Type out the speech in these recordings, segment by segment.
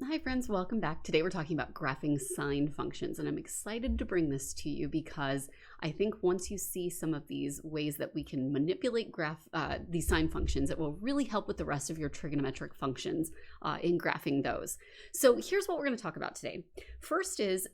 Hi friends, welcome back. Today we're talking about graphing sine functions, and I'm excited to bring this to you because I think once you see some of these ways that we can manipulate these sine functions, it will really help with the rest of your trigonometric functions in graphing those. So here's what we're going to talk about today. First is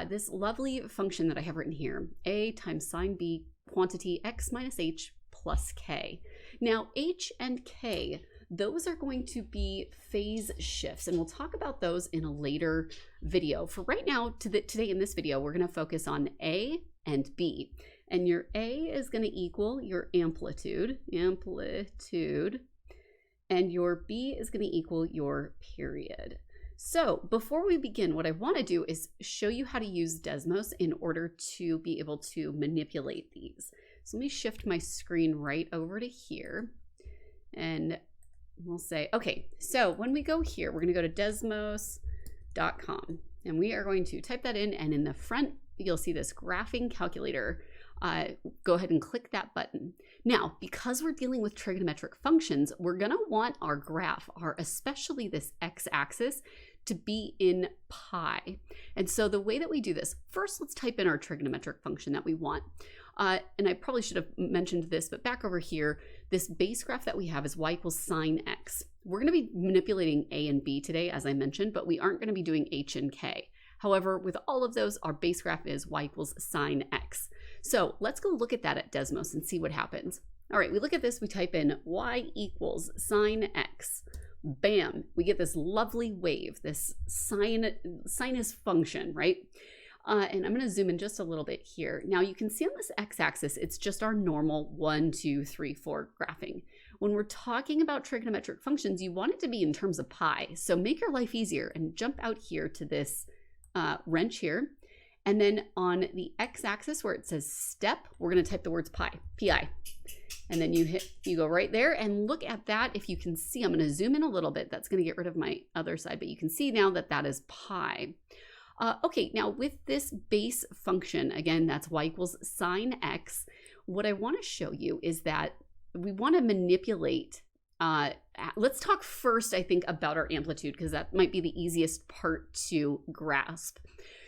this lovely function that I have written here, a times sine b quantity x minus h plus k. Now h and k, those are going to be phase shifts, and we'll talk about those in a later video. For right now, today in this video, we're going to focus on A and B. And your A is going to equal your amplitude, and your B is going to equal your period. So before we begin, what I want to do is show you how to use Desmos in order to be able to manipulate these. So let me shift my screen right over to here, and we'll say, okay, so when we go here, we're going to go to desmos.com, and we are going to type that in, and in the front, you'll see this graphing calculator. Go ahead and click that button. Now, because we're dealing with trigonometric functions, we're going to want our graph, especially this x-axis, to be in pi. And so the way that we do this, first let's type in our trigonometric function that we want. And I probably should have mentioned this, but back over here, this base graph that we have is y equals sine x. We're going to be manipulating a and b today, as I mentioned, but we aren't going to be doing h and k. However, with all of those, our base graph is y equals sine x. So let's go look at that at Desmos and see what happens. All right, we look at this, we type in y equals sine x. Bam, we get this lovely wave, this sinus function, right? And I'm going to zoom in just a little bit here. Now you can see on this x-axis, it's just our normal 1, 2, 3, 4 graphing. When we're talking about trigonometric functions, you want it to be in terms of pi. So make your life easier and jump out here to this wrench here. And then on the x-axis where it says step, we're going to type the words pi, pi. And then you go right there and look at that. If you can see, I'm going to zoom in a little bit. That's going to get rid of my other side, but you can see now that that is pi. Okay, now with this base function, again, that's y equals sine x. What I want to show you is that we want to manipulate. Let's talk first, I think, about our amplitude, because that might be the easiest part to grasp.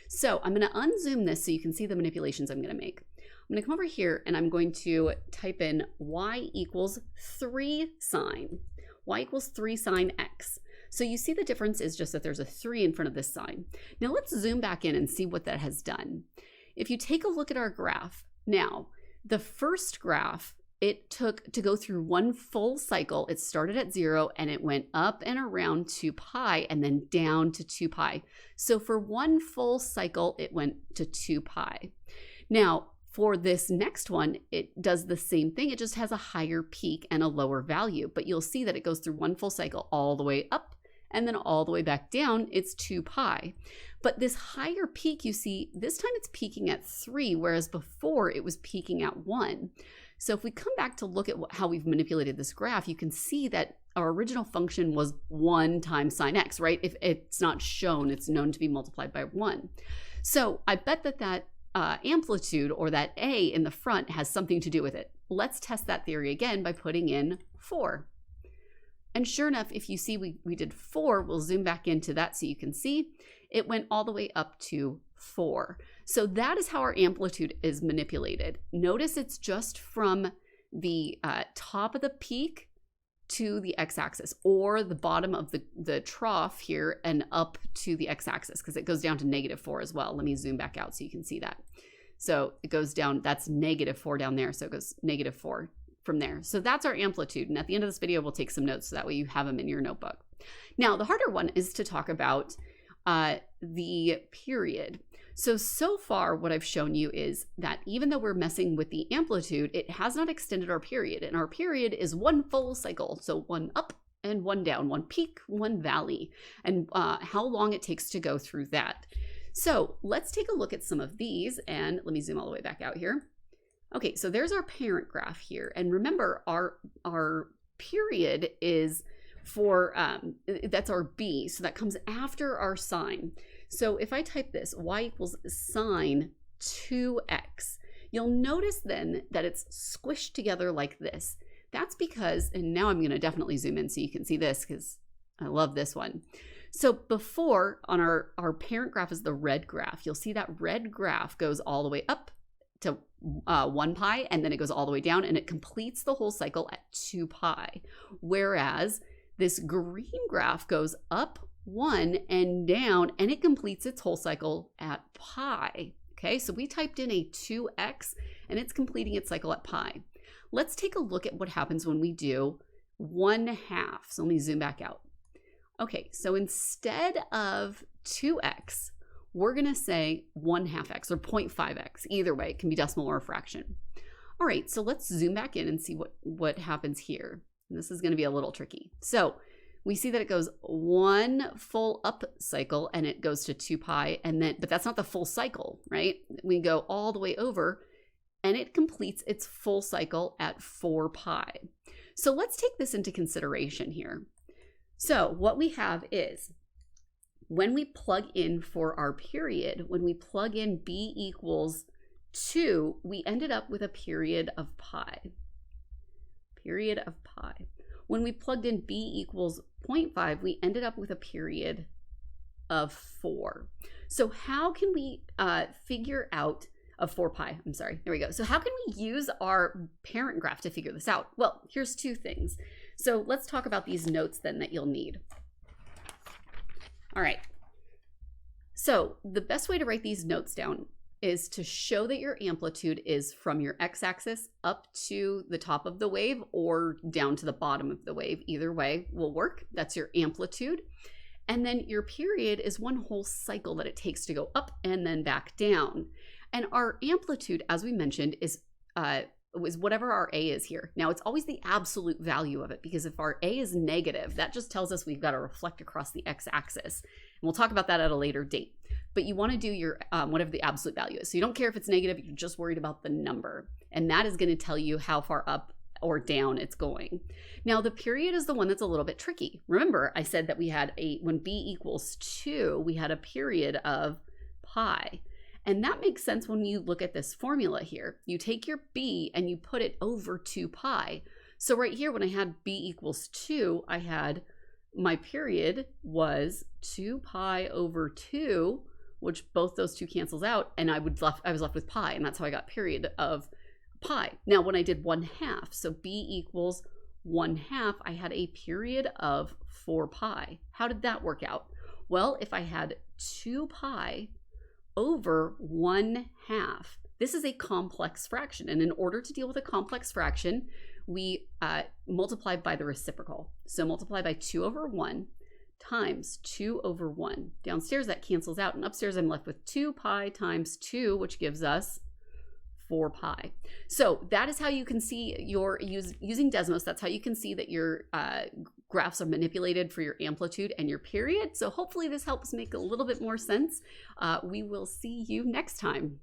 So I'm going to unzoom this so you can see the manipulations I'm going to make. I'm going to come over here and I'm going to type in y equals 3 sine. Y equals 3 sine x. So you see the difference is just that there's a 3 in front of this sign. Now let's zoom back in and see what that has done. If you take a look at our graph, now the first graph, it took to go through one full cycle. It started at 0 and it went up and around 2 pi and then down to 2 pi. So for one full cycle, it went to 2 pi. Now, for this next one, it does the same thing. It just has a higher peak and a lower value, but you'll see that it goes through one full cycle all the way up and then all the way back down. It's 2 pi. But this higher peak, you see, this time it's peaking at 3, whereas before it was peaking at 1. So if we come back to look at how we've manipulated this graph, you can see that our original function was 1 times sine x, right? If it's not shown, it's known to be multiplied by 1. So I bet that amplitude, or that a in the front, has something to do with it. Let's test that theory again by putting in 4. And sure enough, if you see we did 4, we'll zoom back into that so you can see it went all the way up to 4. So that is how our amplitude is manipulated. Notice it's just from the top of the peak to the x-axis, or the bottom of the trough here and up to the x-axis, because it goes down to -4 as well. Let me zoom back out so you can see that. So it goes down, that's -4 down there, so it goes -4 from there. So that's our amplitude, and at the end of this video, we'll take some notes so that way you have them in your notebook. Now, the harder one is to talk about the period. So far what I've shown you is that even though we're messing with the amplitude, it has not extended our period, and our period is one full cycle. So one up and one down, one peak, one valley, and how long it takes to go through that. So let's take a look at some of these, and let me zoom all the way back out here. Okay, so there's our parent graph here, and remember our period is for, that's our b, so that comes after our sine. So if I type this, y equals sine 2x, you'll notice then that it's squished together like this. That's because, and now I'm going to definitely zoom in so you can see this because I love this one. So before, on our parent graph is the red graph. You'll see that red graph goes all the way up to 1 pi, and then it goes all the way down, and it completes the whole cycle at 2 pi. Whereas this green graph goes up 1 and down, and it completes its whole cycle at pi. Okay, so we typed in a 2x, and it's completing its cycle at pi. Let's take a look at what happens when we do 1/2. So let me zoom back out. Okay, so instead of 2x, we're gonna say 1/2x or 0.5x. Either way, it can be decimal or a fraction. All right, so let's zoom back in and see what happens here. And this is gonna be a little tricky. So we see that it goes 1 full up cycle and it goes to 2 pi, and then, but that's not the full cycle, right? We go all the way over and it completes its full cycle at 4 pi. So let's take this into consideration here. So what we have is, when we plug in for our period, when we plug in b equals 2, we ended up with a period of pi. Period of pi. When we plugged in b equals 0.5, we ended up with a period of 4. So how can we figure out, of 4 pi, I'm sorry, there we go. So how can we use our parent graph to figure this out? Well, here's 2 things. So let's talk about these notes then that you'll need. All right, so the best way to write these notes down is to show that your amplitude is from your x-axis up to the top of the wave or down to the bottom of the wave. Either way will work. That's your amplitude. And then your period is 1 whole cycle that it takes to go up and then back down. And our amplitude, as we mentioned, is whatever our A is here. Now, it's always the absolute value of it, because if our A is negative, that just tells us we've got to reflect across the x-axis. And we'll talk about that at a later date. But you want to do your whatever the absolute value is. So you don't care if it's negative, you're just worried about the number. And that is going to tell you how far up or down it's going. Now, the period is the one that's a little bit tricky. Remember, I said that we had when b equals 2, we had a period of pi. And that makes sense when you look at this formula here. You take your b and you put it over 2 pi. So right here, when I had b equals 2, I had my period was 2 pi over 2, which both those 2 cancels out, and I was left with pi, and that's how I got period of pi. Now, when I did 1/2, so b equals 1/2, I had a period of 4 pi. How did that work out? Well, if I had 2 pi over 1/2. This is a complex fraction, and in order to deal with a complex fraction, we multiply by the reciprocal. So multiply by 2 over 1 times 2 over 1. Downstairs that cancels out, and upstairs I'm left with 2 pi times 2, which gives us 4 pi. So that is how you can see using Desmos, that's how you can see that your graphs are manipulated for your amplitude and your period. So hopefully this helps make a little bit more sense. We will see you next time.